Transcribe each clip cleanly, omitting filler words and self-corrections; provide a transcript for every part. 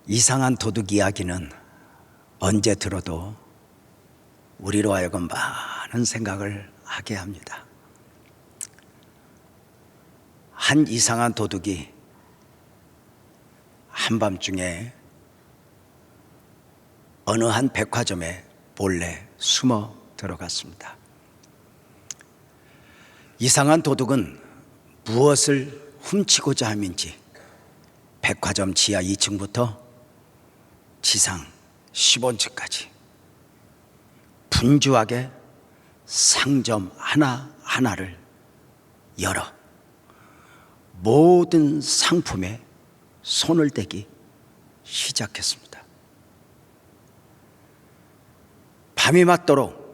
이상한 도둑 이야기는 언제 들어도 우리로 하여금 많은 생각을 하게 합니다. 한 이상한 도둑이 한밤중에 어느 한 백화점에 몰래 숨어 들어갔습니다. 이상한 도둑은 무엇을 훔치고자 함인지 백화점 지하 2층부터 지상 10원층까지 분주하게 상점 하나하나를 열어 모든 상품에 손을 대기 시작했습니다. 밤이 맞도록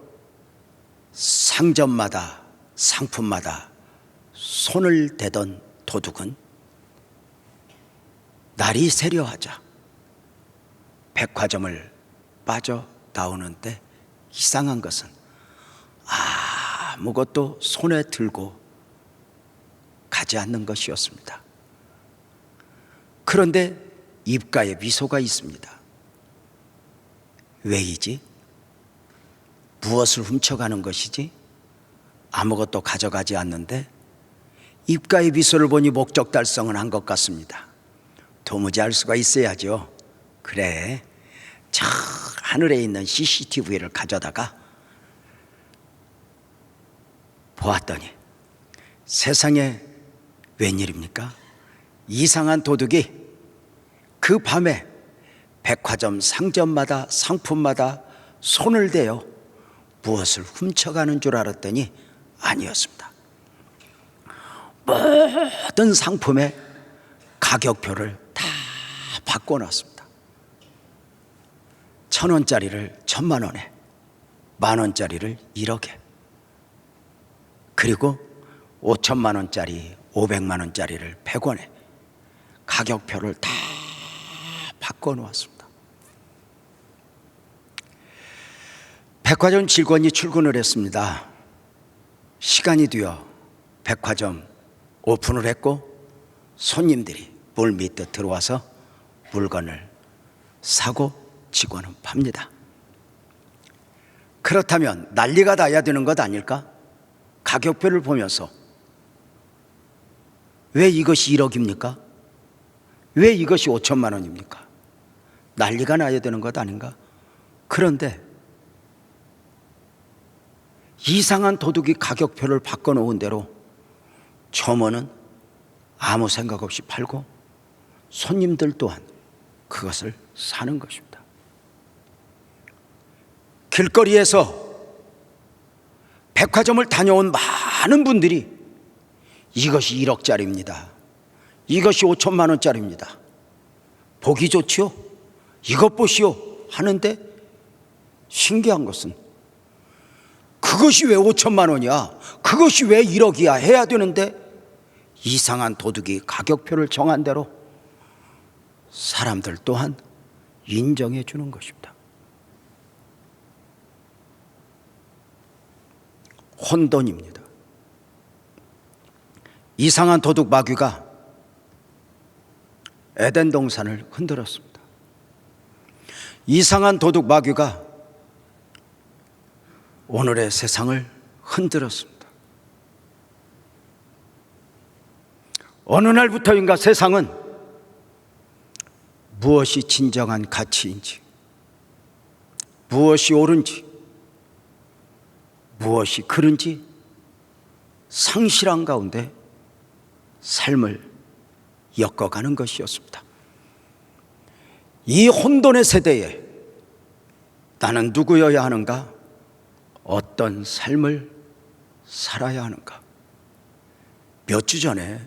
상점마다 상품마다 손을 대던 도둑은 날이 새려하자 백화점을 빠져나오는데 이상한 것은 아무것도 손에 들고 가지 않는 것이었습니다. 그런데 입가에 미소가 있습니다. 왜이지? 무엇을 훔쳐가는 것이지? 아무것도 가져가지 않는데 입가에 미소를 보니 목적 달성은 한 것 같습니다. 도무지 알 수가 있어야죠. 그래, 저 하늘에 있는 CCTV를 가져다가 보았더니 세상에 웬일입니까? 이상한 도둑이 그 밤에 백화점 상점마다 상품마다 손을 대어 무엇을 훔쳐가는 줄 알았더니 아니었습니다. 모든 상품의 가격표를 다 바꿔놨습니다. 1,000원짜리를 1,000만 원에, 10,000원짜리를 1억에, 그리고 5천만 원짜리, 500만 원짜리를 100원에 가격표를 다 바꿔놓았습니다. 백화점 직원이 출근을 했습니다. 시간이 되어 백화점 오픈을 했고 손님들이 물밀듯 들어와서 물건을 사고 직원은 팝니다. 그렇다면 난리가 나야 되는 것 아닐까? 가격표를 보면서 왜 이것이 1억입니까? 왜 이것이 5천만 원입니까? 난리가 나야 되는 것 아닌가? 그런데 이상한 도둑이 가격표를 바꿔놓은 대로 점원은 아무 생각 없이 팔고 손님들 또한 그것을 사는 것입니다. 길거리에서 백화점을 다녀온 많은 분들이 이것이 1억짜리입니다. 이것이 5천만 원짜리입니다. 보기 좋지요? 이것 보시오 하는데 신기한 것은 그것이 왜 5천만 원이야? 그것이 왜 1억이야? 해야 되는데 이상한 도둑이 가격표를 정한 대로 사람들 또한 인정해 주는 것입니다. 혼돈입니다. 이상한 도둑 마귀가 에덴 동산을 흔들었습니다. 이상한 도둑 마귀가 오늘의 세상을 흔들었습니다. 어느 날부터인가 세상은 무엇이 진정한 가치인지, 무엇이 옳은지, 무엇이 그른지 상실한 가운데 삶을 엮어가는 것이었습니다. 이 혼돈의 세대에 나는 누구여야 하는가? 어떤 삶을 살아야 하는가? 몇 주 전에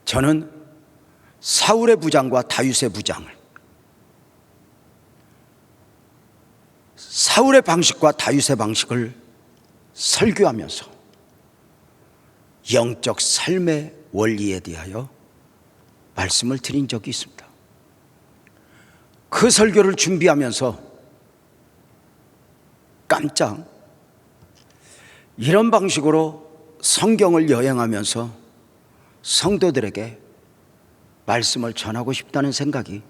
저는 사울의 부장과 다윗의 부장을, 사울의 방식과 다윗의 방식을 설교하면서 영적 삶의 원리에 대하여 말씀을 드린 적이 있습니다. 그 설교를 준비하면서 깜짝 이런 방식으로 성경을 여행하면서 성도들에게 말씀을 전하고 싶다는 생각이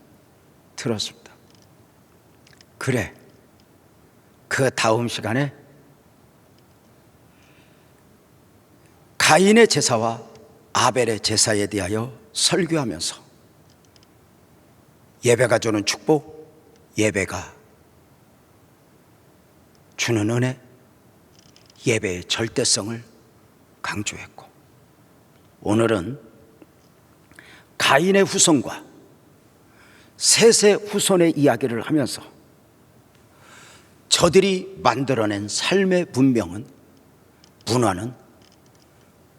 들었습니다. 그래, 그 다음 시간에 가인의 제사와 아벨의 제사에 대하여 설교하면서 예배가 주는 축복, 예배가 주는 은혜, 예배의 절대성을 강조했고, 오늘은 가인의 후손과 셋의 후손의 이야기를 하면서 저들이 만들어낸 삶의 문화는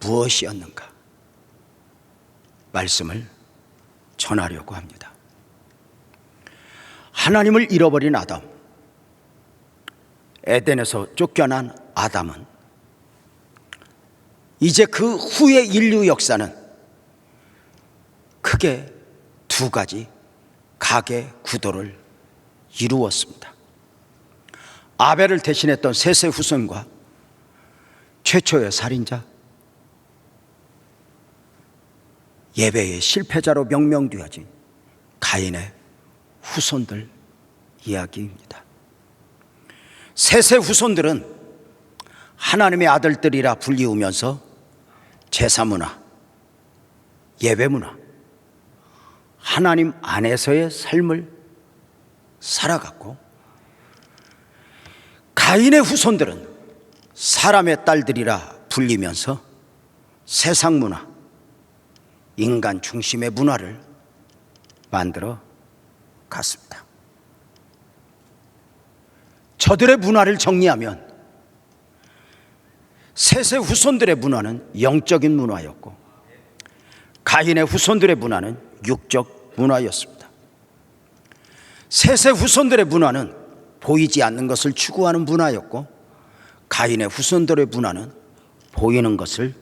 무엇이었는가 말씀을 전하려고 합니다. 하나님을 잃어버린 아담, 에덴에서 쫓겨난 아담은 이제 그 후의 인류 역사는 크게 두 가지 가계 구도를 이루었습니다. 아벨을 대신했던 셋의 후손과 최초의 살인자, 예배의 실패자로 명명되어진 가인의 후손들 이야기입니다. 셋의 후손들은 하나님의 아들들이라 불리우면서 제사문화, 예배문화, 하나님 안에서의 삶을 살아갔고, 가인의 후손들은 사람의 딸들이라 불리면서 세상 문화, 인간 중심의 문화를 만들어 갔습니다. 저들의 문화를 정리하면 셋의 후손들의 문화는 영적인 문화였고, 가인의 후손들의 문화는 육적 문화였습니다. 셋의 후손들의 문화는 보이지 않는 것을 추구하는 문화였고, 가인의 후손들의 문화는 보이는 것을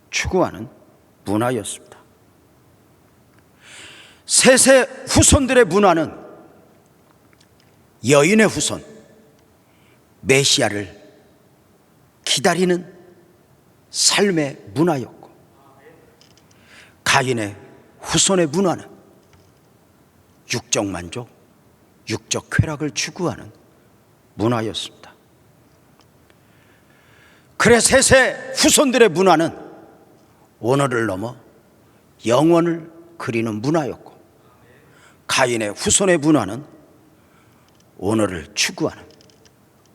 추구하는 문화였습니다. 셋의 후손들의 문화는 여인의 후손, 메시아를 기다리는 삶의 문화였고, 가인의 후손의 문화는 육적 만족, 육적 쾌락을 추구하는 문화였습니다. 그래 셋의 후손들의 문화는 오늘을 넘어 영원을 그리는 문화였고, 가인의 후손의 문화는 오늘을 추구하는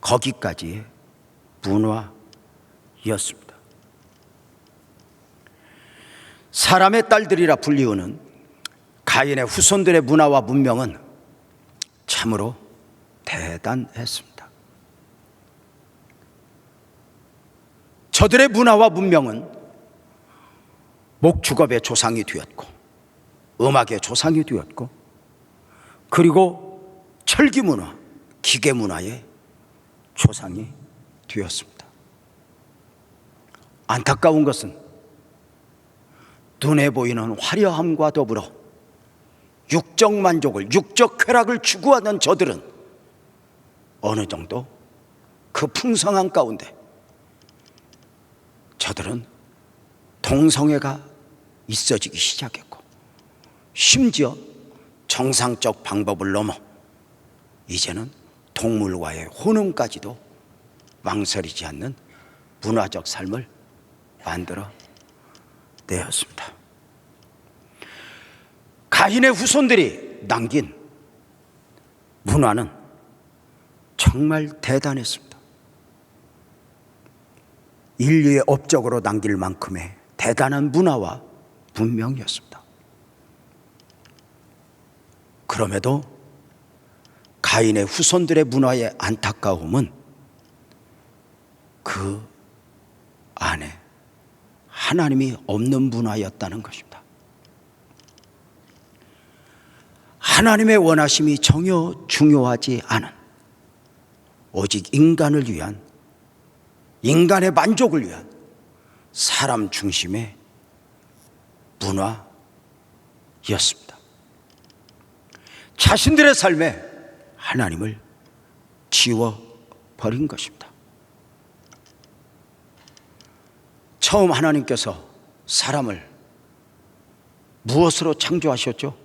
거기까지의 문화였습니다. 사람의 딸들이라 불리우는 가인의 후손들의 문화와 문명은 참으로 대단했습니다. 저들의 문화와 문명은 목축업의 조상이 되었고, 음악의 조상이 되었고, 그리고 철기 문화, 기계 문화의 조상이 되었습니다. 안타까운 것은 눈에 보이는 화려함과 더불어 육적 만족을, 육적 쾌락을 추구하는 저들은 어느 정도 그 풍성함 가운데 저들은 동성애가 있어지기 시작했고, 심지어 정상적 방법을 넘어 이제는 동물과의 혼음까지도 망설이지 않는 문화적 삶을 만들어 내었습니다. 가인의 후손들이 남긴 문화는 정말 대단했습니다. 인류의 업적으로 남길 만큼의 대단한 문화와 문명이었습니다. 그럼에도 가인의 후손들의 문화의 안타까움은 그 안에 하나님이 없는 문화였다는 것입니다. 하나님의 원하심이 전혀 중요하지 않은 오직 인간을 위한, 인간의 만족을 위한 사람 중심의 문화였습니다. 자신들의 삶에 하나님을 지워버린 것입니다. 처음 하나님께서 사람을 무엇으로 창조하셨죠?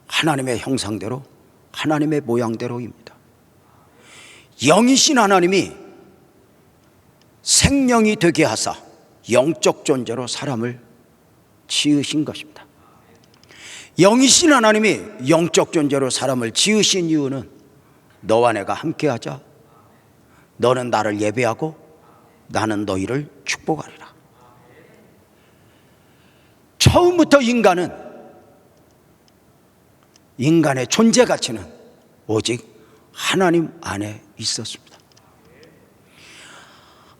하나님의 형상대로, 하나님의 모양대로입니다. 영이신 하나님이 생명이 되게 하사 영적 존재로 사람을 지으신 것입니다. 영이신 하나님이 영적 존재로 사람을 지으신 이유는 너와 내가 함께하자. 너는 나를 예배하고 나는 너희를 축복하리라. 처음부터 인간의 존재 가치는 오직 하나님 안에 있었습니다.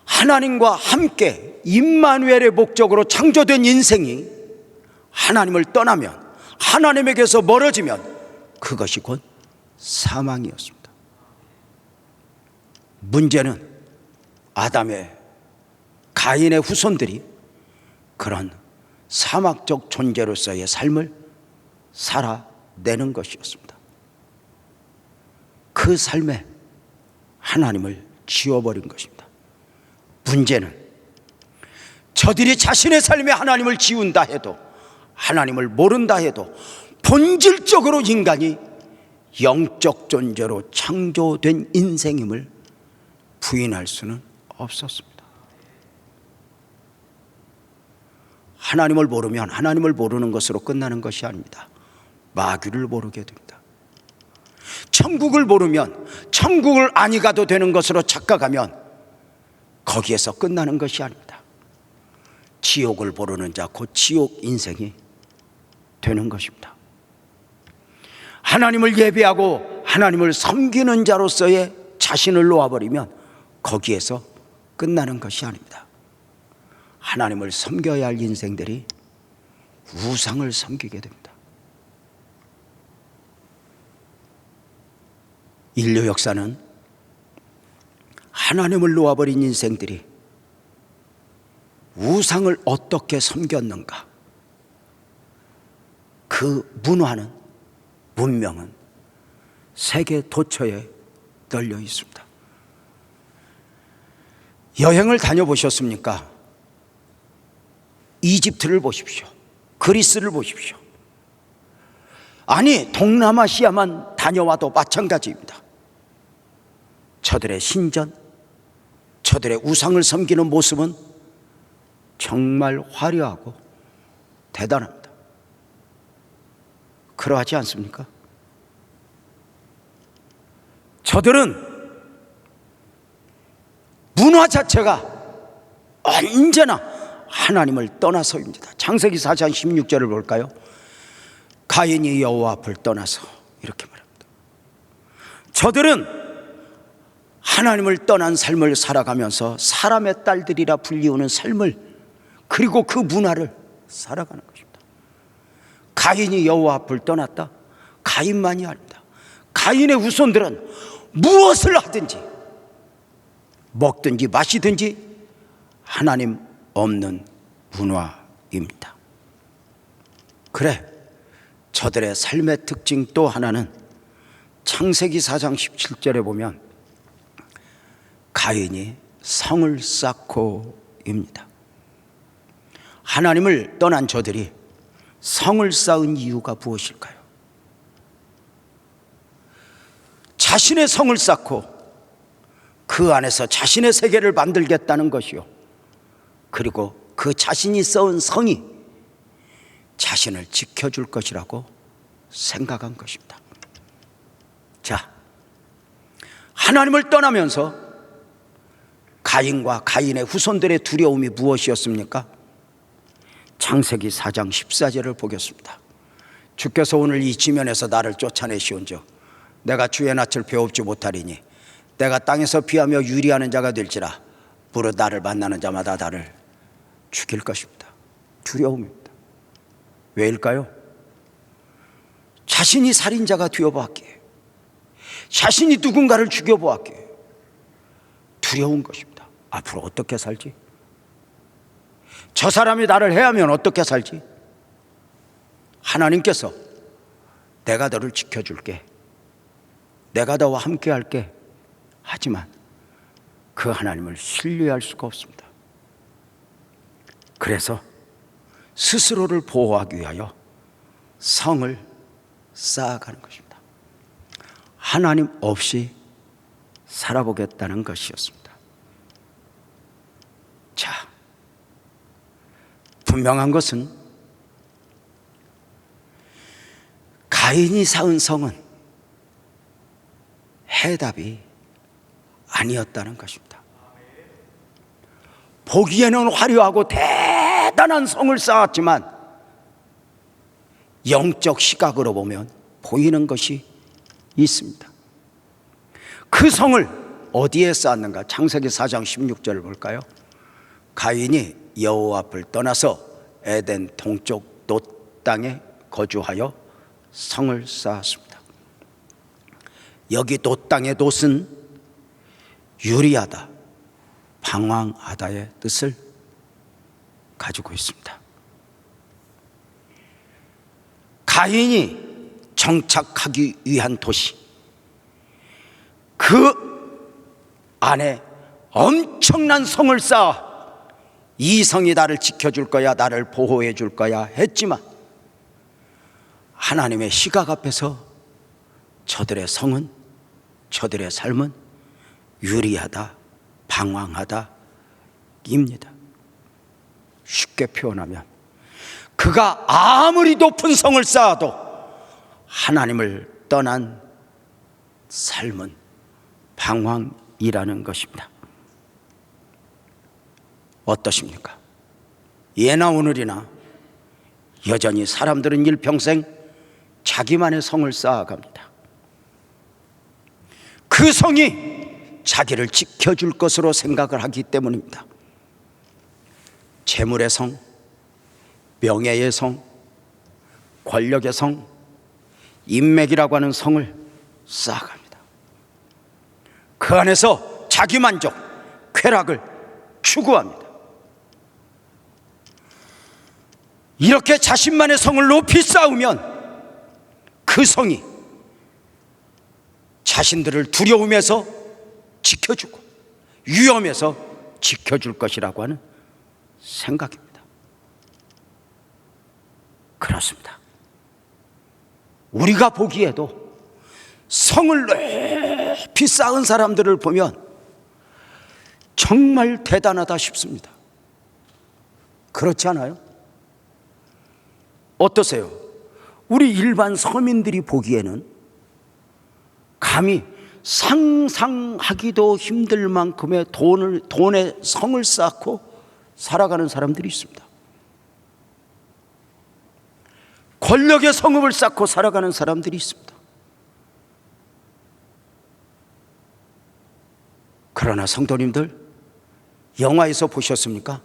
하나님과 함께 임마누엘의 목적으로 창조된 인생이 하나님을 떠나면, 하나님에게서 멀어지면 그것이 곧 사망이었습니다. 문제는 아담의, 가인의 후손들이 그런 사막적 존재로서의 삶을 살아내는 것이었습니다. 그 삶에 하나님을 지워버린 것입니다. 문제는 저들이 자신의 삶에 하나님을 지운다 해도, 하나님을 모른다 해도 본질적으로 인간이 영적 존재로 창조된 인생임을 부인할 수는 없었습니다. 하나님을 모르면 하나님을 모르는 것으로 끝나는 것이 아닙니다. 마귀를 모르게 됩니다. 천국을 모르면 천국을 아니 가도 되는 것으로 착각하면 거기에서 끝나는 것이 아닙니다. 지옥을 모르는 자, 곧 지옥 인생이 되는 것입니다. 하나님을 예배하고 하나님을 섬기는 자로서의 자신을 놓아버리면 거기에서 끝나는 것이 아닙니다. 하나님을 섬겨야 할 인생들이 우상을 섬기게 됩니다. 인류 역사는 하나님을 놓아버린 인생들이 우상을 어떻게 섬겼는가, 그 문화는, 문명은 세계 도처에 널려 있습니다. 여행을 다녀보셨습니까? 이집트를 보십시오. 그리스를 보십시오. 아니, 동남아시아만 다녀와도 마찬가지입니다. 저들의 신전, 저들의 우상을 섬기는 모습은 정말 화려하고 대단합니다. 그러하지 않습니까? 저들은 문화 자체가 언제나 하나님을 떠나서입니다. 창세기 4장 16절을 볼까요? 가인이 여호와 앞을 떠나서, 이렇게 말합니다. 저들은 하나님을 떠난 삶을 살아가면서 사람의 딸들이라 불리우는 삶을, 그리고 그 문화를 살아가는 것입니다. 가인이 여호와 앞을 떠났다? 가인만이 아닙니다. 가인의 후손들은 무엇을 하든지, 먹든지 마시든지 하나님 없는 문화입니다. 그래, 저들의 삶의 특징 또 하나는 창세기 4장 17절에 보면 가인이 성을 쌓고입니다. 하나님을 떠난 저들이 성을 쌓은 이유가 무엇일까요? 자신의 성을 쌓고 그 안에서 자신의 세계를 만들겠다는 것이요, 그리고 그 자신이 쌓은 성이 자신을 지켜줄 것이라고 생각한 것입니다. 자, 하나님을 떠나면서 가인과 가인의 후손들의 두려움이 무엇이었습니까? 창세기 4장 14절을 보겠습니다. 주께서 오늘 이 지면에서 나를 쫓아내시온즉 내가 주의 낯을 배웁지 못하리니 내가 땅에서 피하며 유리하는 자가 될지라 무릇 나를 만나는 자마다 나를 죽일 것입니다. 두려움입니다. 왜일까요? 자신이 살인자가 되어보았기에, 자신이 누군가를 죽여보았기에 두려운 것입니다. 앞으로 어떻게 살지? 저 사람이 나를 해하면 어떻게 살지? 하나님께서 내가 너를 지켜줄게, 내가 너와 함께 할게, 하지만 그 하나님을 신뢰할 수가 없습니다. 그래서 스스로를 보호하기 위하여 성을 쌓아가는 것입니다. 하나님 없이 살아보겠다는 것이었습니다. 자, 분명한 것은 가인이 쌓은 성은 해답이 아니었다는 것입니다. 보기에는 화려하고 대단한 성을 쌓았지만 영적 시각으로 보면 보이는 것이 있습니다. 그 성을 어디에 쌓았는가? 창세기 4장 16절을 볼까요? 가인이 여호와 앞을 떠나서 에덴 동쪽 돛 땅에 거주하여 성을 쌓았습니다. 여기 돛 땅의 돛은 유리하다, 방황하다의 뜻을 가지고 있습니다. 가인이 정착하기 위한 도시, 그 안에 엄청난 성을 쌓아 이 성이 나를 지켜줄 거야, 나를 보호해 줄 거야 했지만 하나님의 시각 앞에서 저들의 성은, 저들의 삶은 유리하다, 방황하다 입니다. 쉽게 표현하면 그가 아무리 높은 성을 쌓아도 하나님을 떠난 삶은 방황이라는 것입니다. 어떠십니까? 예나 오늘이나 여전히 사람들은 일평생 자기만의 성을 쌓아갑니다. 그 성이 자기를 지켜줄 것으로 생각을 하기 때문입니다. 재물의 성, 명예의 성, 권력의 성, 인맥이라고 하는 성을 쌓아갑니다. 그 안에서 자기만족, 쾌락을 추구합니다. 이렇게 자신만의 성을 높이 쌓으면 그 성이 자신들을 두려움에서 지켜주고 위험에서 지켜줄 것이라고 하는 생각입니다. 그렇습니다. 우리가 보기에도 성을 높이 쌓은 사람들을 보면 정말 대단하다 싶습니다. 그렇지 않아요? 어떠세요? 우리 일반 서민들이 보기에는 감히 상상하기도 힘들 만큼의 돈의 성을 쌓고 살아가는 사람들이 있습니다. 권력의 성읍을 쌓고 살아가는 사람들이 있습니다. 그러나 성도님들, 영화에서 보셨습니까?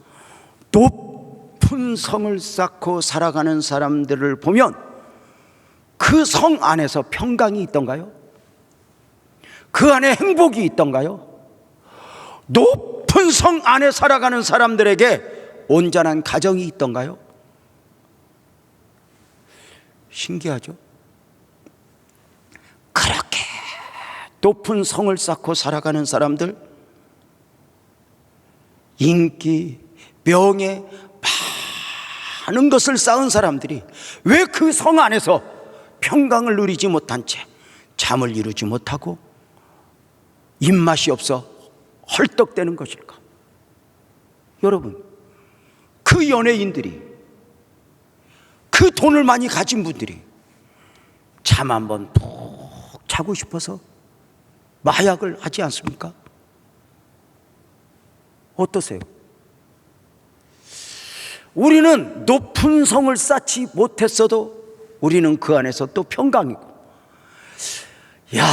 높은 성을 쌓고 살아가는 사람들을 보면 그 성 안에서 평강이 있던가요? 그 안에 행복이 있던가요? 높은 성 안에 살아가는 사람들에게 온전한 가정이 있던가요? 신기하죠? 그렇게 높은 성을 쌓고 살아가는 사람들, 인기, 명예, 많은 것을 쌓은 사람들이 왜 그 성 안에서 평강을 누리지 못한 채 잠을 이루지 못하고 입맛이 없어 헐떡대는 것일까? 여러분, 그 연예인들이, 그 돈을 많이 가진 분들이 잠 한번 푹 자고 싶어서 마약을 하지 않습니까? 어떠세요? 우리는 높은 성을 쌓지 못했어도 우리는 그 안에서 또 평강이고, 야,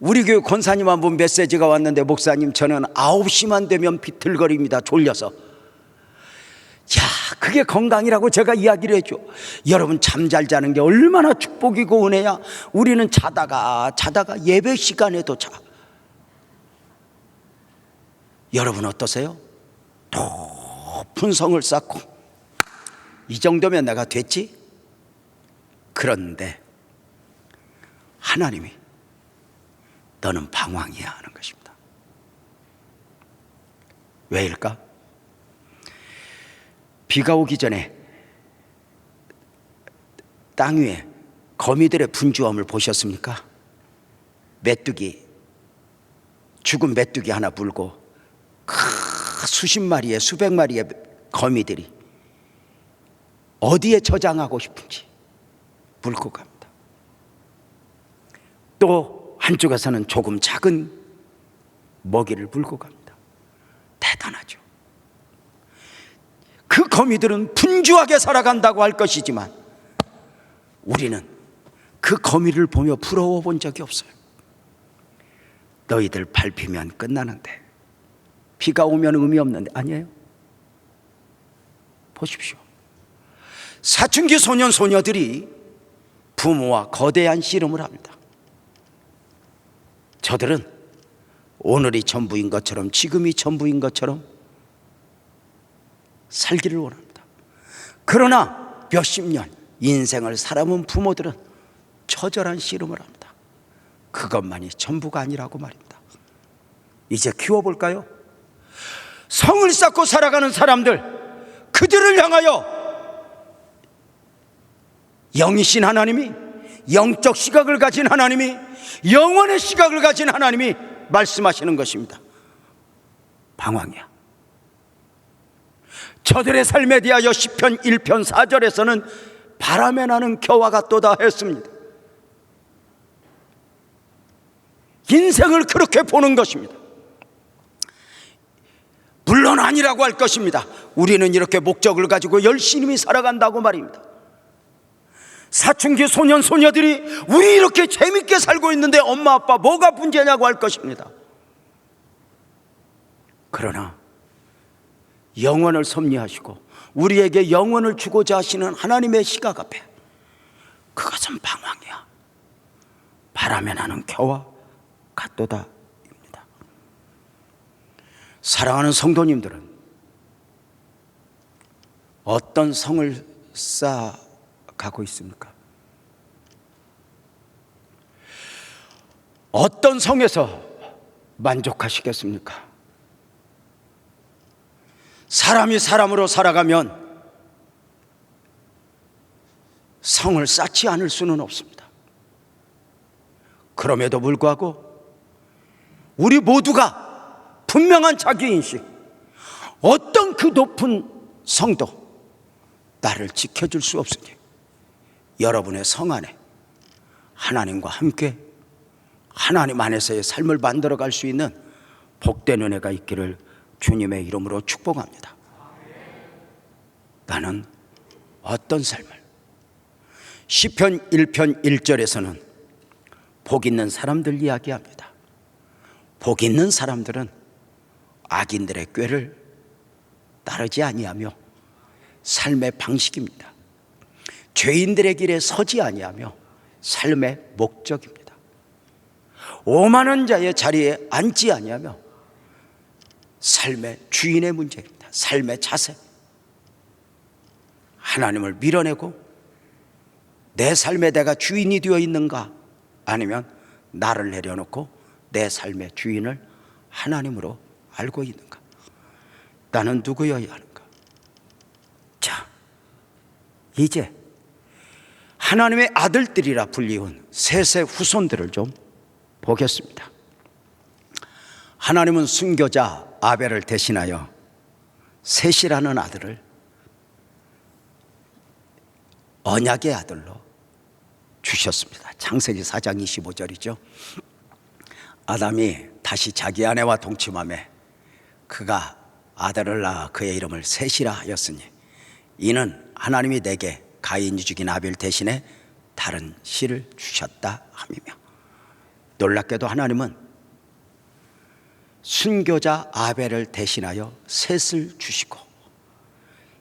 우리 교회 권사님 한 분 메시지가 왔는데, 목사님 저는 9시만 되면 비틀거립니다, 졸려서. 야, 그게 건강이라고 제가 이야기를 해줘. 여러분, 잠 잘 자는 게 얼마나 축복이고 은혜야. 우리는 자다가 예배 시간에도 자. 여러분 어떠세요? 높은 성을 쌓고 이 정도면 내가 됐지? 그런데 하나님이 너는 방황이야 하는 것입니다. 왜일까? 비가 오기 전에 땅 위에 거미들의 분주함을 보셨습니까? 메뚜기, 죽은 메뚜기 하나 물고 수십 마리의 수백 마리의 거미들이 어디에 저장하고 싶은지 물고 갑니다. 또 한쪽에서는 조금 작은 먹이를 물고 갑니다. 대단하죠. 그 거미들은 분주하게 살아간다고 할 것이지만 우리는 그 거미를 보며 부러워 본 적이 없어요. 너희들 밟히면 끝나는데, 비가 오면 의미 없는데, 아니에요. 보십시오. 사춘기 소년 소녀들이 부모와 거대한 씨름을 합니다. 저들은 오늘이 전부인 것처럼, 지금이 전부인 것처럼 살기를 원합니다. 그러나 몇십 년 인생을 살아온 부모들은 처절한 씨름을 합니다. 그것만이 전부가 아니라고 말입니다. 이제 키워볼까요? 성을 쌓고 살아가는 사람들, 그들을 향하여 영이신 하나님이, 영적 시각을 가진 하나님이, 영원의 시각을 가진 하나님이 말씀하시는 것입니다. 방황이야. 저들의 삶에 대하여 시편 1편 4절에서는 바람에 나는 겨와 같도다 했습니다. 인생을 그렇게 보는 것입니다. 물론 아니라고 할 것입니다. 우리는 이렇게 목적을 가지고 열심히 살아간다고 말입니다. 사춘기 소년 소녀들이 우리 이렇게 재밌게 살고 있는데 엄마 아빠 뭐가 문제냐고 할 것입니다. 그러나 영원을 섭리하시고 우리에게 영원을 주고자 하시는 하나님의 시각 앞에 그것은 방황이야. 바람에 나는 겨와 같도다 입니다. 사랑하는 성도님들은 어떤 성을 쌓아가고 있습니까? 어떤 성에서 만족하시겠습니까? 사람이 사람으로 살아가면 성을 쌓지 않을 수는 없습니다. 그럼에도 불구하고 우리 모두가 분명한 자기인식, 어떤 그 높은 성도 나를 지켜줄 수 없으니 여러분의 성 안에 하나님과 함께 하나님 안에서의 삶을 만들어갈 수 있는 복된 은혜가 있기를 주님의 이름으로 축복합니다. 나는 어떤 삶을, 시편 1편 1절에서는 복 있는 사람들 이야기합니다. 복 있는 사람들은 악인들의 꾀를 따르지 아니하며 삶의 방식입니다. 죄인들의 길에 서지 아니하며 삶의 목적입니다. 오만한 자의 자리에 앉지 아니하며 삶의 주인의 문제입니다. 삶의 자세. 하나님을 밀어내고 내 삶에 내가 주인이 되어 있는가, 아니면 나를 내려놓고 내 삶의 주인을 하나님으로 알고 있는가, 나는 누구여야 하는가. 자, 이제 하나님의 아들들이라 불리운 셋의 후손들을 좀 보겠습니다. 하나님은 순교자 아벨을 대신하여 셋이라는 아들을 언약의 아들로 주셨습니다. 창세기 4장 25절이죠. 아담이 다시 자기 아내와 동침하매 그가 아들을 낳아 그의 이름을 셋이라 하였으니 이는 하나님이 내게 가인이 죽인 아벨 대신에 다른 씨를 주셨다 함이며, 놀랍게도 하나님은 순교자 아벨을 대신하여 셋을 주시고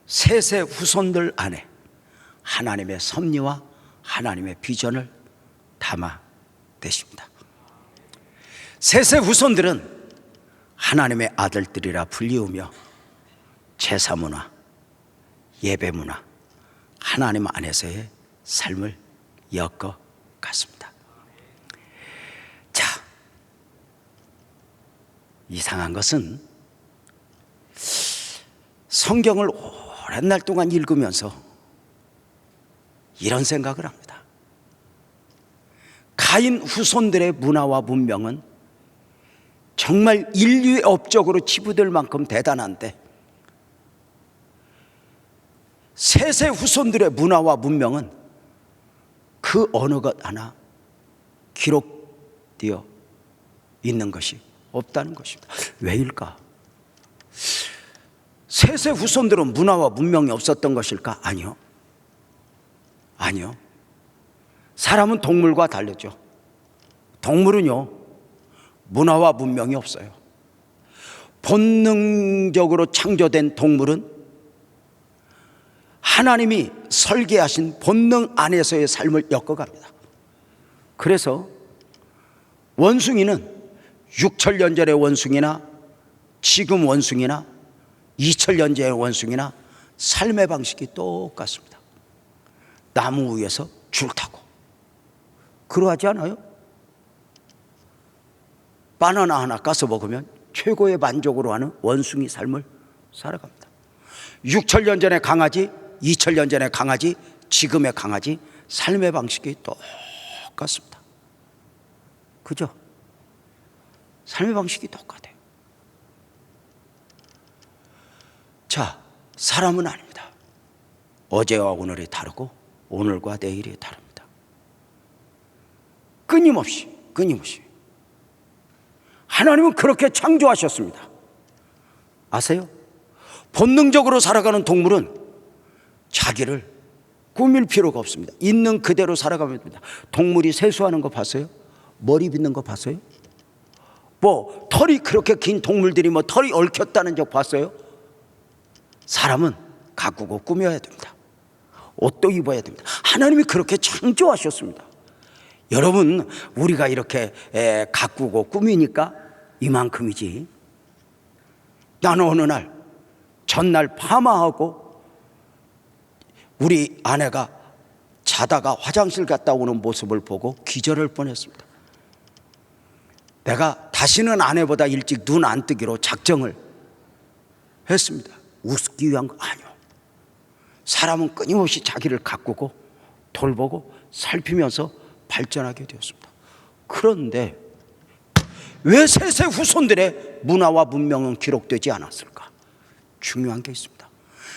셋의 후손들 안에 하나님의 섭리와 하나님의 비전을 담아내십니다. 셋의 후손들은 하나님의 아들들이라 불리우며 제사문화, 예배문화, 하나님 안에서의 삶을 엮어갔습니다. 자, 이상한 것은 성경을 오랜 날 동안 읽으면서 이런 생각을 합니다. 가인 후손들의 문화와 문명은 정말 인류의 업적으로 치부될 만큼 대단한데, 셋의 후손들의 문화와 문명은 그 어느 것 하나 기록되어 있는 것이 없다는 것입니다. 왜일까? 셋의 후손들은 문화와 문명이 없었던 것일까? 아니요. 아니요. 사람은 동물과 다르죠. 동물은요, 문화와 문명이 없어요. 본능적으로 창조된 동물은 하나님이 설계하신 본능 안에서의 삶을 엮어갑니다. 그래서 원숭이는 6천년 전의 원숭이나 지금 원숭이나 2000년 전의 원숭이나 삶의 방식이 똑같습니다. 나무 위에서 줄 타고. 그러하지 않아요? 바나나 하나 까서 먹으면 최고의 만족으로 하는 원숭이 삶을 살아갑니다. 6천년 전의 강아지, 2000년 전의 강아지, 지금의 강아지, 삶의 방식이 똑같습니다. 그죠? 삶의 방식이 똑같아요. 자, 사람은 아닙니다. 어제와 오늘이 다르고 오늘과 내일이 다릅니다. 끊임없이 하나님은 그렇게 창조하셨습니다. 아세요? 본능적으로 살아가는 동물은 자기를 꾸밀 필요가 없습니다. 있는 그대로 살아가면 됩니다. 동물이 세수하는 거 봤어요? 머리 빗는 거 봤어요? 뭐 털이 그렇게 긴 동물들이 뭐 털이 얽혔다는 적 봤어요? 사람은 가꾸고 꾸며야 됩니다. 옷도 입어야 됩니다. 하나님이 그렇게 창조하셨습니다. 여러분, 우리가 이렇게 가꾸고 꾸미니까 이만큼이지. 나는 어느 날 전날 파마하고 우리 아내가 자다가 화장실 갔다 오는 모습을 보고 기절할 뻔했습니다. 내가 다시는 아내보다 일찍 눈 안 뜨기로 작정을 했습니다. 웃기 위한 거 아니요. 사람은 끊임없이 자기를 가꾸고 돌보고 살피면서 발전하게 되었습니다. 그런데 왜 셋의 후손들의 문화와 문명은 기록되지 않았을까? 중요한 게 있습니다.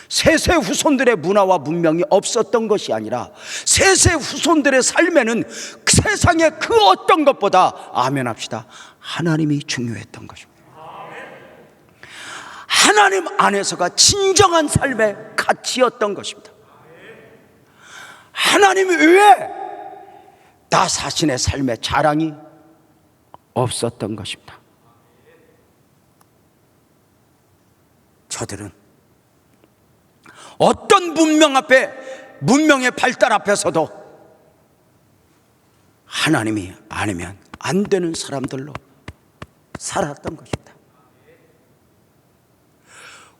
셋의 후손들의 문화와 문명이 없었던 것이 아니라 셋의 후손들의 삶에는 세상의 그 어떤 것보다, 아멘 합시다, 하나님이 중요했던 것입니다. 하나님 안에서가 진정한 삶의 가치였던 것입니다. 하나님 외에 나 자신의 삶의 자랑이 없었던 것입니다. 저들은 어떤 문명의 발달 앞에서도 하나님이 아니면 안 되는 사람들로 살았던 것입니다.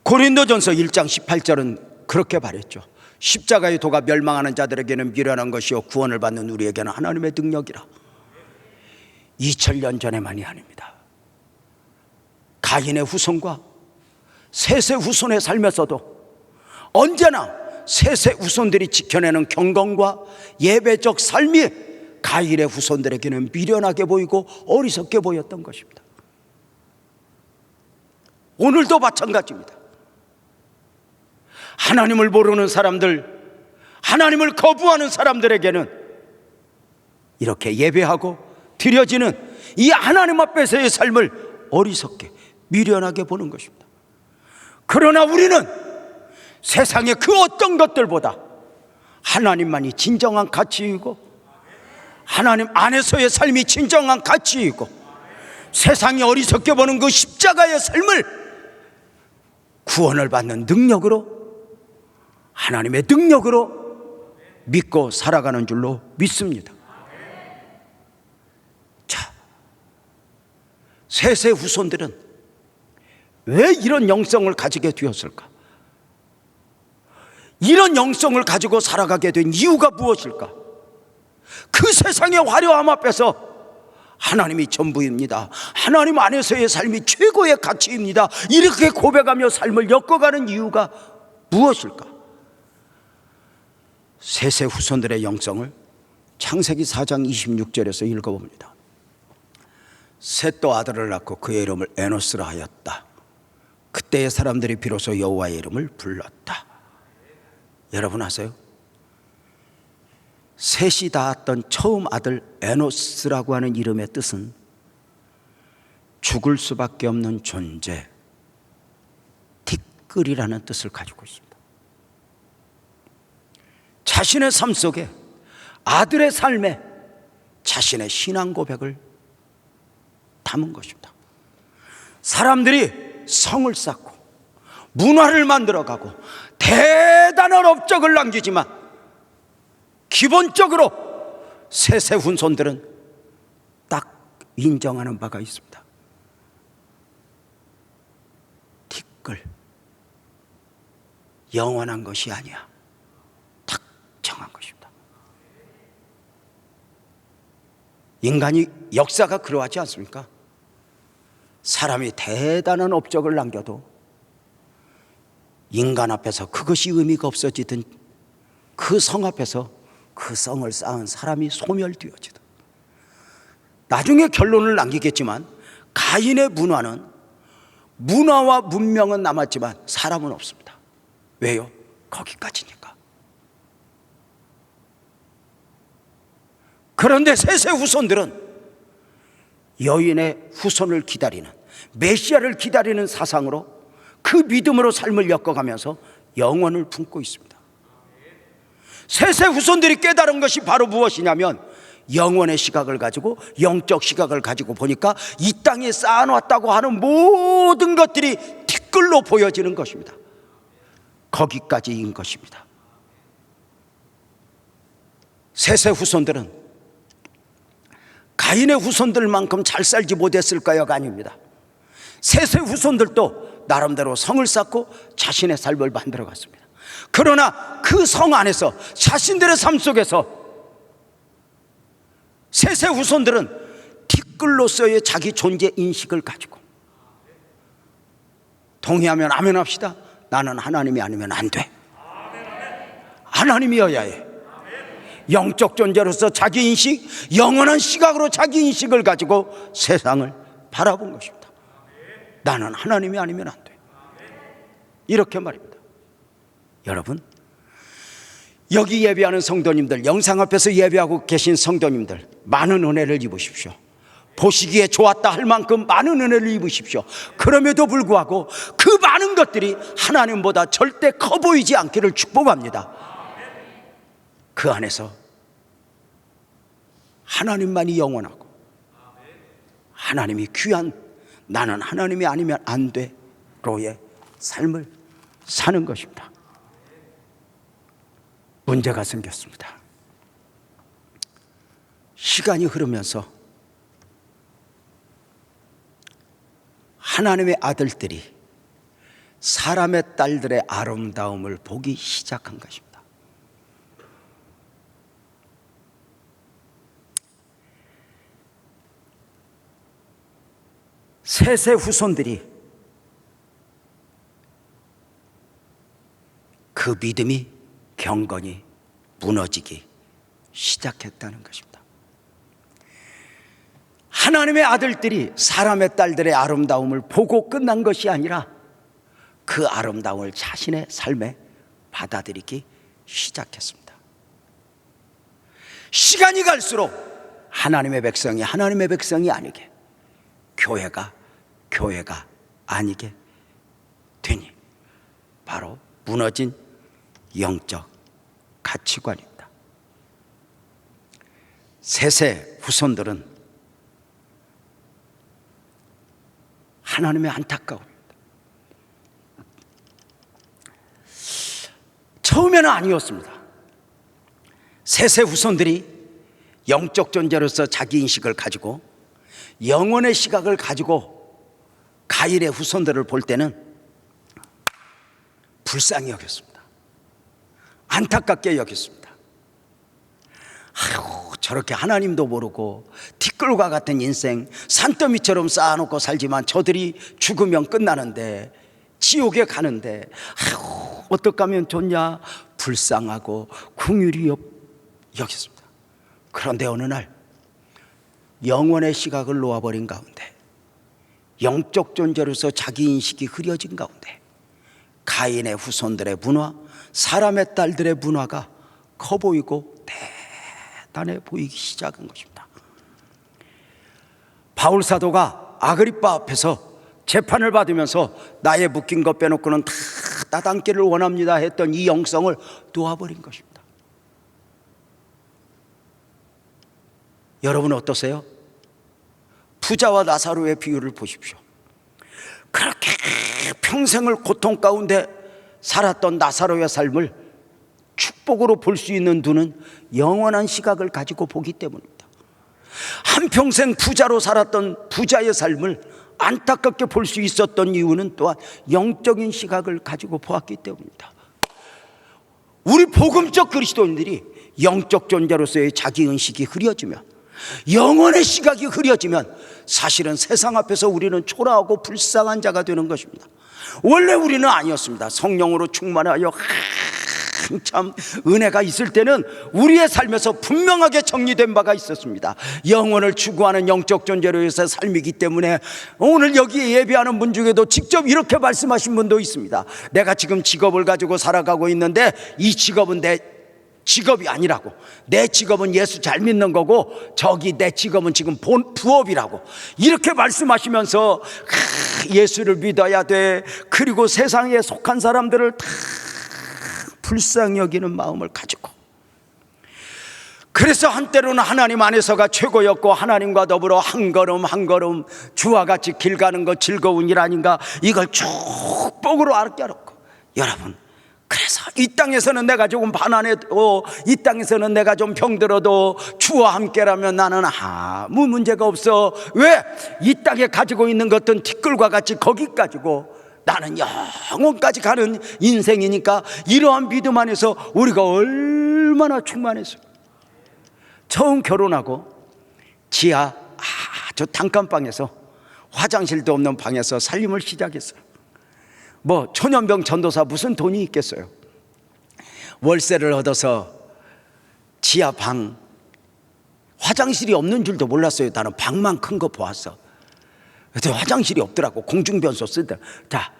고린도전서 1장 18절은 그렇게 말했죠. 십자가의 도가 멸망하는 자들에게는 미련한 것이요 구원을 받는 우리에게는 하나님의 능력이라. 2000년 전에만이 아닙니다. 가인의 후손과 셋의 후손의 삶에서도 언제나 셋의 후손들이 지켜내는 경건과 예배적 삶이 가인의 후손들에게는 미련하게 보이고 어리석게 보였던 것입니다. 오늘도 마찬가지입니다. 하나님을 모르는 사람들, 하나님을 거부하는 사람들에게는 이렇게 예배하고 드려지는 이 하나님 앞에서의 삶을 어리석게 미련하게 보는 것입니다. 그러나 우리는 세상의 그 어떤 것들보다 하나님만이 진정한 가치이고 하나님 안에서의 삶이 진정한 가치이고 세상이 어리석게 보는 그 십자가의 삶을 구원을 받는 능력으로, 하나님의 능력으로 믿고 살아가는 줄로 믿습니다. 자, 셋의 후손들은 왜 이런 영성을 가지게 되었을까? 이런 영성을 가지고 살아가게 된 이유가 무엇일까? 그 세상의 화려함 앞에서 하나님이 전부입니다, 하나님 안에서의 삶이 최고의 가치입니다, 이렇게 고백하며 삶을 엮어가는 이유가 무엇일까? 셋의 후손들의 영성을 창세기 4장 26절에서 읽어봅니다. 셋도 아들을 낳고 그의 이름을 에노스라 하였다. 그때의 사람들이 비로소 여호와의 이름을 불렀다. 여러분 아세요? 셋이 낳았던 처음 아들 에노스라고 하는 이름의 뜻은 죽을 수밖에 없는 존재, 티끌이라는 뜻을 가지고 있습니다. 자신의 삶 속에, 아들의 삶에 자신의 신앙 고백을 담은 것입니다. 사람들이 성을 쌓고 문화를 만들어가고 대단한 업적을 남기지만 기본적으로 셋의 후손들은 딱 인정하는 바가 있습니다. 티끌, 영원한 것이 아니야. 딱 정한 것입니다. 인간이 역사가 그러하지 않습니까? 사람이 대단한 업적을 남겨도 인간 앞에서 그것이 의미가 없어지든 그 성 앞에서 그 성을 쌓은 사람이 소멸되어지든 나중에 결론을 남기겠지만 가인의 문화와 문명은 남았지만 사람은 없습니다. 왜요? 거기까지니까. 그런데 셋의 후손들은 여인의 후손을 기다리는, 메시아를 기다리는 사상으로 그 믿음으로 삶을 엮어가면서 영원을 품고 있습니다. 셋의 후손들이 깨달은 것이 바로 무엇이냐면 영원의 시각을 가지고, 영적 시각을 가지고 보니까 이 땅에 쌓아놨다고 하는 모든 것들이 티끌로 보여지는 것입니다. 거기까지인 것입니다. 셋의 후손들은 가인의 후손들만큼 잘 살지 못했을까요가 아닙니다. 셋의 후손들도 나름대로 성을 쌓고 자신의 삶을 만들어갔습니다. 그러나 그 성 안에서, 자신들의 삶 속에서 셋의 후손들은 티끌로서의 자기 존재 인식을 가지고, 동의하면 아멘 합시다. 나는 하나님이 아니면 안 돼. 하나님이어야 해. 영적 존재로서 자기 인식, 영원한 시각으로 자기 인식을 가지고 세상을 바라본 것입니다. 나는 하나님이 아니면 안 돼. 이렇게 말입니다. 여러분, 여기 예배하는 성도님들, 영상 앞에서 예배하고 계신 성도님들, 많은 은혜를 입으십시오. 보시기에 좋았다 할 만큼 많은 은혜를 입으십시오. 그럼에도 불구하고 그 많은 것들이 하나님보다 절대 커 보이지 않기를 축복합니다. 그 안에서 하나님만이 영원하고 하나님이 귀한, 나는 하나님이 아니면 안 돼로의 삶을 사는 것입니다. 문제가 생겼습니다. 시간이 흐르면서 하나님의 아들들이 사람의 딸들의 아름다움을 보기 시작한 것입니다. 셋의 후손들이 그 믿음이 경건히 무너지기 시작했다는 것입니다. 하나님의 아들들이 사람의 딸들의 아름다움을 보고 끝난 것이 아니라 그 아름다움을 자신의 삶에 받아들이기 시작했습니다. 시간이 갈수록 하나님의 백성이 하나님의 백성이 아니게, 교회가 아니게 되니 바로 무너진 영적 가치관입니다. 셋의 후손들은 하나님의 안타까움입니다. 처음에는 아니었습니다. 셋의 후손들이 영적 존재로서 자기 인식을 가지고 영혼의 시각을 가지고 가인의 후손들을 볼 때는 불쌍히 여겼습니다. 안타깝게 여겼습니다. 아유, 저렇게 하나님도 모르고 티끌과 같은 인생 산더미처럼 쌓아놓고 살지만 저들이 죽으면 끝나는데 지옥에 가는데 어떻게 하면 좋냐, 불쌍하고 긍휼히 여겼습니다. 그런데 어느 날 영원의 시각을 놓아버린 가운데, 영적 존재로서 자기 인식이 흐려진 가운데 가인의 후손들의 문화, 사람의 딸들의 문화가 커 보이고 대단해 보이기 시작한 것입니다. 바울 사도가 아그리빠 앞에서 재판을 받으면서 나의 묶인 것 빼놓고는 다 따당기를 원합니다 했던 이 영성을 놓아버린 것입니다. 여러분 어떠세요? 부자와 나사로의 비유를 보십시오. 그렇게 평생을 고통 가운데 살았던 나사로의 삶을 축복으로 볼 수 있는 눈은 영원한 시각을 가지고 보기 때문입니다. 한평생 부자로 살았던 부자의 삶을 안타깝게 볼 수 있었던 이유는 또한 영적인 시각을 가지고 보았기 때문입니다. 우리 복음적 그리스도인들이 영적 존재로서의 자기 인식이 흐려지면, 영혼의 시각이 흐려지면 사실은 세상 앞에서 우리는 초라하고 불쌍한 자가 되는 것입니다. 원래 우리는 아니었습니다. 성령으로 충만하여 한참 은혜가 있을 때는 우리의 삶에서 분명하게 정리된 바가 있었습니다. 영혼을 추구하는 영적 존재로서의 삶이기 때문에 오늘 여기 예배하는 분 중에도 직접 이렇게 말씀하신 분도 있습니다. 내가 지금 직업을 가지고 살아가고 있는데 이 직업은 내 직업이 아니라고, 내 직업은 예수 잘 믿는 거고 저기 내 직업은 지금 부업이라고 이렇게 말씀하시면서 예수를 믿어야 돼, 그리고 세상에 속한 사람들을 다 불쌍히 여기는 마음을 가지고, 그래서 한때로는 하나님 안에서가 최고였고 하나님과 더불어 한 걸음 한 걸음 주와 같이 길 가는 것 즐거운 일 아닌가, 이걸 축복으로 알았고, 여러분 그래서 이 땅에서는 내가 조금 가난해도, 이 땅에서는 내가 좀 병들어도 주와 함께라면 나는 아무 문제가 없어. 왜? 이 땅에 가지고 있는 것은 티끌과 같이 거기 가지고 나는 영원까지 가는 인생이니까, 이러한 믿음 안에서 우리가 얼마나 충만했어요. 처음 결혼하고 지하 저 단칸방에서, 화장실도 없는 방에서 살림을 시작했어요. 뭐 초년병 전도사 무슨 돈이 있겠어요. 월세를 얻어서 지하 방, 화장실이 없는 줄도 몰랐어요. 나는 방만 큰 거 보았어. 근데 화장실이 없더라고. 공중변소 쓰더라. 자,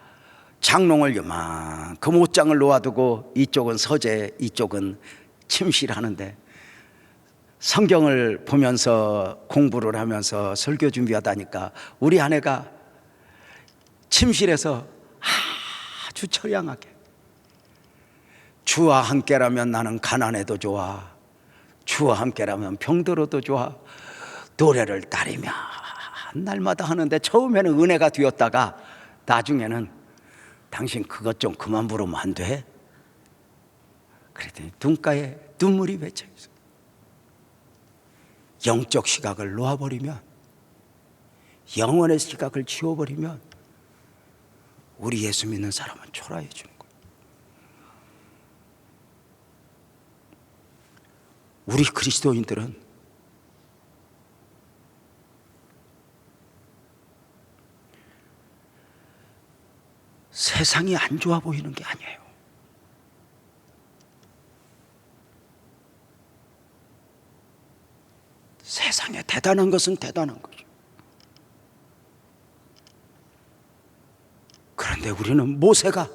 장롱을 요만큼 옷장을 놓아두고 이쪽은 서재, 이쪽은 침실 하는데, 성경을 보면서 공부를 하면서 설교 준비하다니까 우리 아내가 침실에서 아주 처량하게, 주와 함께라면 나는 가난해도 좋아, 주와 함께라면 병들어도 좋아, 노래를 따르며 날마다 하는데 처음에는 은혜가 되었다가 나중에는 당신 그것 좀 그만 부르면 안 돼? 그랬더니 눈가에 눈물이 맺혀 있어. 영적 시각을 놓아버리면, 영혼의 시각을 지워버리면 우리 예수 믿는 사람은 초라해지는 거예요. 우리 그리스도인들은 세상이 안 좋아 보이는 게 아니에요. 세상에 대단한 것은 대단한 거죠. 그런데 우리는 모세가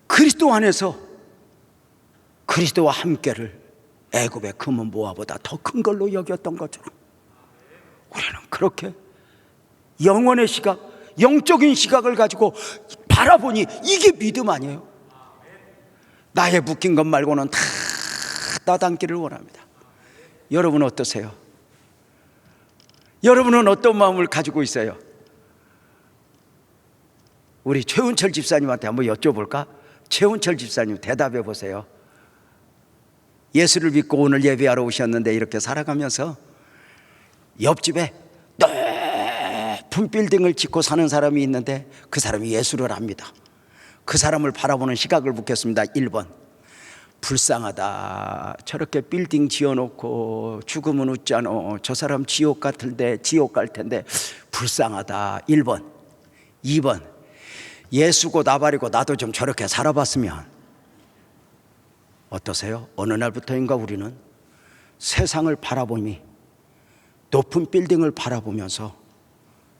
그리스도 안에서 그리스도와 함께를 애굽의 금은 모아보다 더 큰 걸로 여겼던 것처럼, 우리는 그렇게 영혼의 시각, 영적인 시각을 가지고 바라보니 이게 믿음 아니에요? 나의 묶인 것 말고는 다 따당기를 원합니다. 여러분 어떠세요? 여러분은 어떤 마음을 가지고 있어요? 우리 최운철 집사님한테 한번 여쭤볼까? 최운철 집사님 대답해 보세요. 예수를 믿고 오늘 예배하러 오셨는데 이렇게 살아가면서 옆집에 높은 빌딩을 짓고 사는 사람이 있는데 그 사람이 예수를 압니다. 그 사람을 바라보는 시각을 묻겠습니다. 1번, 불쌍하다. 저렇게 빌딩 지어놓고 죽으면 웃잖아. 저 사람 지옥 갈 텐데 불쌍하다. 1번. 2번, 예수고 나발이고 나도 좀 저렇게 살아봤으면 어떠세요? 어느 날부터인가 우리는 세상을 바라보니 높은 빌딩을 바라보면서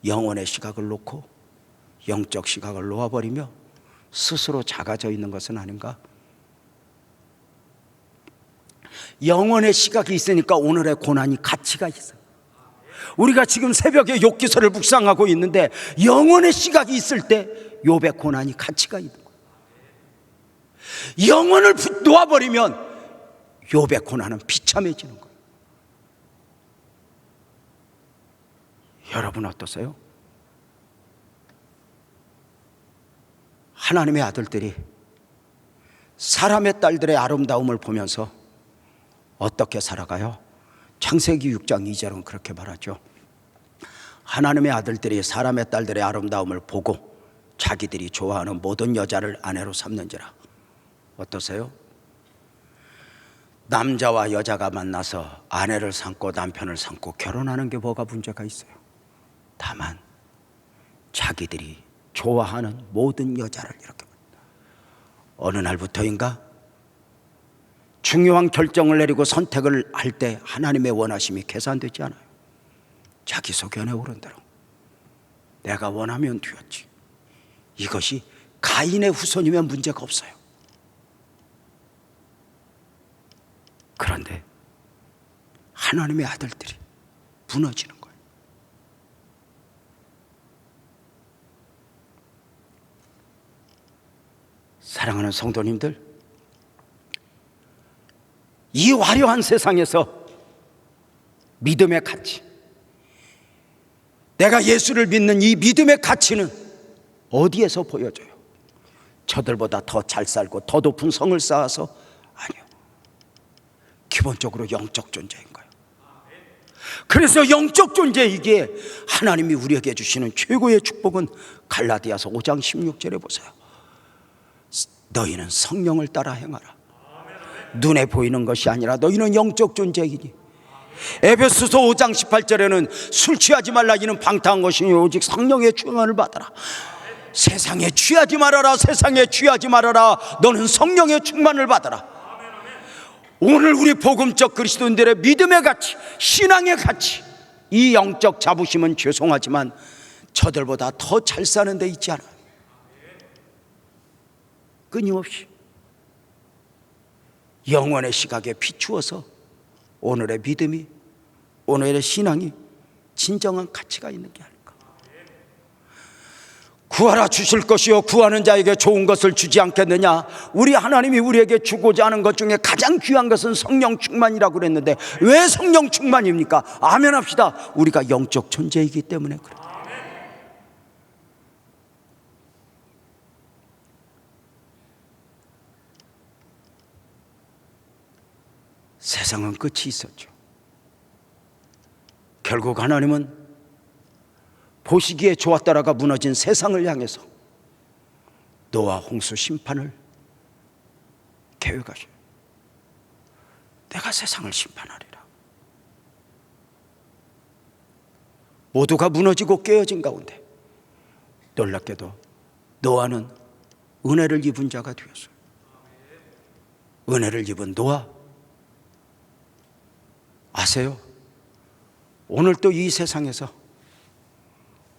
영혼의 시각을 놓고 영적 시각을 놓아버리며 스스로 작아져 있는 것은 아닌가? 영혼의 시각이 있으니까 오늘의 고난이 가치가 있어요. 우리가 지금 새벽에 욥기서를 묵상하고 있는데 영혼의 시각이 있을 때 욥의 고난이 가치가 있는 거예요. 영혼을 놓아버리면 욥의 고난은 비참해지는 거예요. 여러분 어떠세요? 하나님의 아들들이 사람의 딸들의 아름다움을 보면서 어떻게 살아가요? 창세기 6장 2절은 그렇게 말하죠. 하나님의 아들들이 사람의 딸들의 아름다움을 보고 자기들이 좋아하는 모든 여자를 아내로 삼는지라. 어떠세요? 남자와 여자가 만나서 아내를 삼고 남편을 삼고 결혼하는 게 뭐가 문제가 있어요? 다만 자기들이 좋아하는 모든 여자를 이렇게 어느 날부터인가 중요한 결정을 내리고 선택을 할 때 하나님의 원하심이 계산되지 않아요. 자기 소견에 오른 대로 내가 원하면 되었지. 이것이 가인의 후손이면 문제가 없어요. 그런데 하나님의 아들들이 무너지는 거예요. 사랑하는 성도님들, 이 화려한 세상에서 믿음의 가치, 내가 예수를 믿는 이 믿음의 가치는 어디에서 보여져요? 저들보다 더 잘 살고 더 높은 성을 쌓아서? 아니요. 기본적으로 영적 존재인 거예요. 그래서 영적 존재이기에 하나님이 우리에게 주시는 최고의 축복은 갈라디아서 5장 16절에 보세요. 너희는 성령을 따라 행하라. 눈에 보이는 것이 아니라 너희는 영적 존재이니. 에베소서 5장 18절에는 술 취하지 말라. 이는 방탕한 것이니 오직 성령의 충만을 받아라. 세상에 취하지 말아라. 세상에 취하지 말아라. 너는 성령의 충만을 받아라. 오늘 우리 복음적 그리스도인들의 믿음의 가치, 신앙의 가치, 이 영적 자부심은 죄송하지만 저들보다 더 잘 사는 데 있지 않아요. 끊임없이 영원의 시각에 비추어서 오늘의 믿음이, 오늘의 신앙이 진정한 가치가 있는 게 아닐까. 구하라 주실 것이요 구하는 자에게 좋은 것을 주지 않겠느냐. 우리 하나님이 우리에게 주고자 하는 것 중에 가장 귀한 것은 성령 충만이라고 그랬는데 왜 성령 충만입니까? 아멘 합시다. 우리가 영적 존재이기 때문에 그래요. 세상은 끝이 있었죠. 결국 하나님은 보시기에 좋았다라가 무너진 세상을 향해서 노아 홍수 심판을 계획하셔요. 내가 세상을 심판하리라. 모두가 무너지고 깨어진 가운데 놀랍게도 노아는 은혜를 입은 자가 되었어요. 은혜를 입은 노아, 아세요? 오늘 또 이 세상에서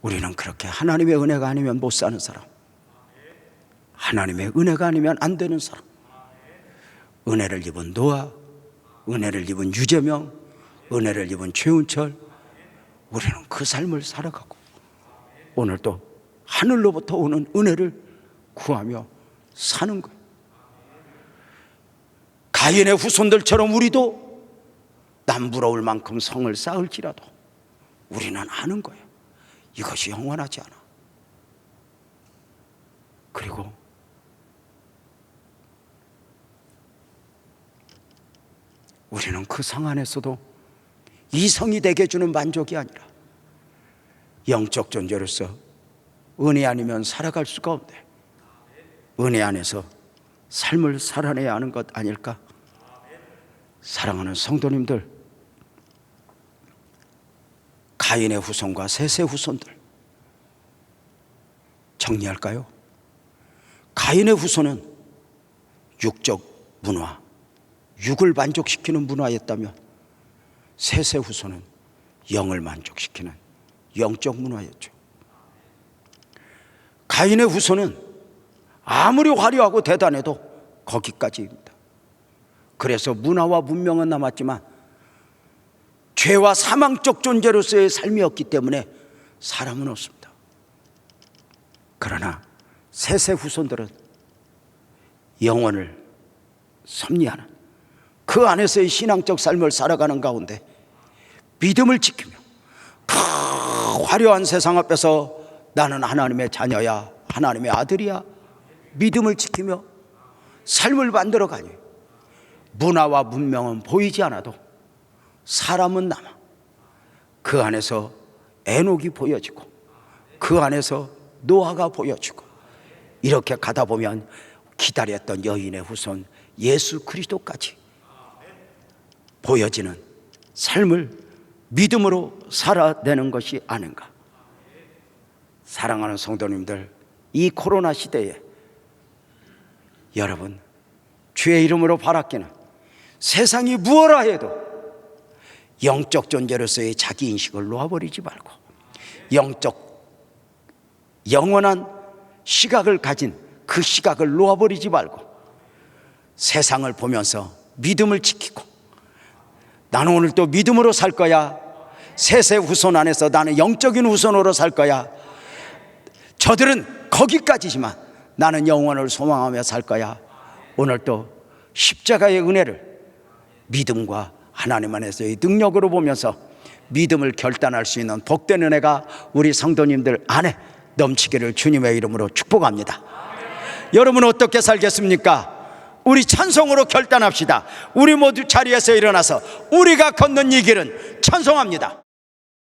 우리는 그렇게 하나님의 은혜가 아니면 못 사는 사람, 하나님의 은혜가 아니면 안 되는 사람, 은혜를 입은 노아, 은혜를 입은 유재명, 은혜를 입은 최운철, 우리는 그 삶을 살아가고 오늘 또 하늘로부터 오는 은혜를 구하며 사는 거예요. 가인의 후손들처럼 우리도 남부러울 만큼 성을 쌓을지라도 우리는 아는 거예요. 이것이 영원하지 않아. 그리고 우리는 그 성 안에서도 이 성이 내게 주는 만족이 아니라 영적 존재로서 은혜 아니면 살아갈 수가 없네. 은혜 안에서 삶을 살아내야 하는 것 아닐까? 사랑하는 성도님들, 가인의 후손과 셋의 후손들 정리할까요? 가인의 후손은 육적 문화, 육을 만족시키는 문화였다면 셋의 후손은 영을 만족시키는 영적 문화였죠. 가인의 후손은 아무리 화려하고 대단해도 거기까지입니다. 그래서 문화와 문명은 남았지만 죄와 사망적 존재로서의 삶이었기 때문에 사람은 없습니다. 그러나 셋의 후손들은 영원을 섭리하는 그 안에서의 신앙적 삶을 살아가는 가운데 믿음을 지키며 그 화려한 세상 앞에서 나는 하나님의 자녀야, 하나님의 아들이야, 믿음을 지키며 삶을 만들어가니 문화와 문명은 보이지 않아도 사람은 남아 그 안에서 에녹이 보여지고 그 안에서 노아가 보여지고 이렇게 가다 보면 기다렸던 여인의 후손 예수 그리스도까지 보여지는 삶을 믿음으로 살아내는 것이 아닌가. 사랑하는 성도님들, 이 코로나 시대에 여러분 주의 이름으로 바라기는 세상이 무엇라 해도 영적 존재로서의 자기 인식을 놓아버리지 말고 영원한 시각을 가진 그 시각을 놓아버리지 말고 세상을 보면서 믿음을 지키고 나는 오늘 또 믿음으로 살 거야. 셋의 후손 안에서 나는 영적인 후손으로 살 거야. 저들은 거기까지지만 나는 영원을 소망하며 살 거야. 오늘 또 십자가의 은혜를 믿음과 하나님 안에서의 능력으로 보면서 믿음을 결단할 수 있는 복된 은혜가 우리 성도님들 안에 넘치기를 주님의 이름으로 축복합니다. 여러분 어떻게 살겠습니까? 우리 찬송으로 결단합시다. 우리 모두 자리에서 일어나서 우리가 걷는 이 길은 찬송합니다.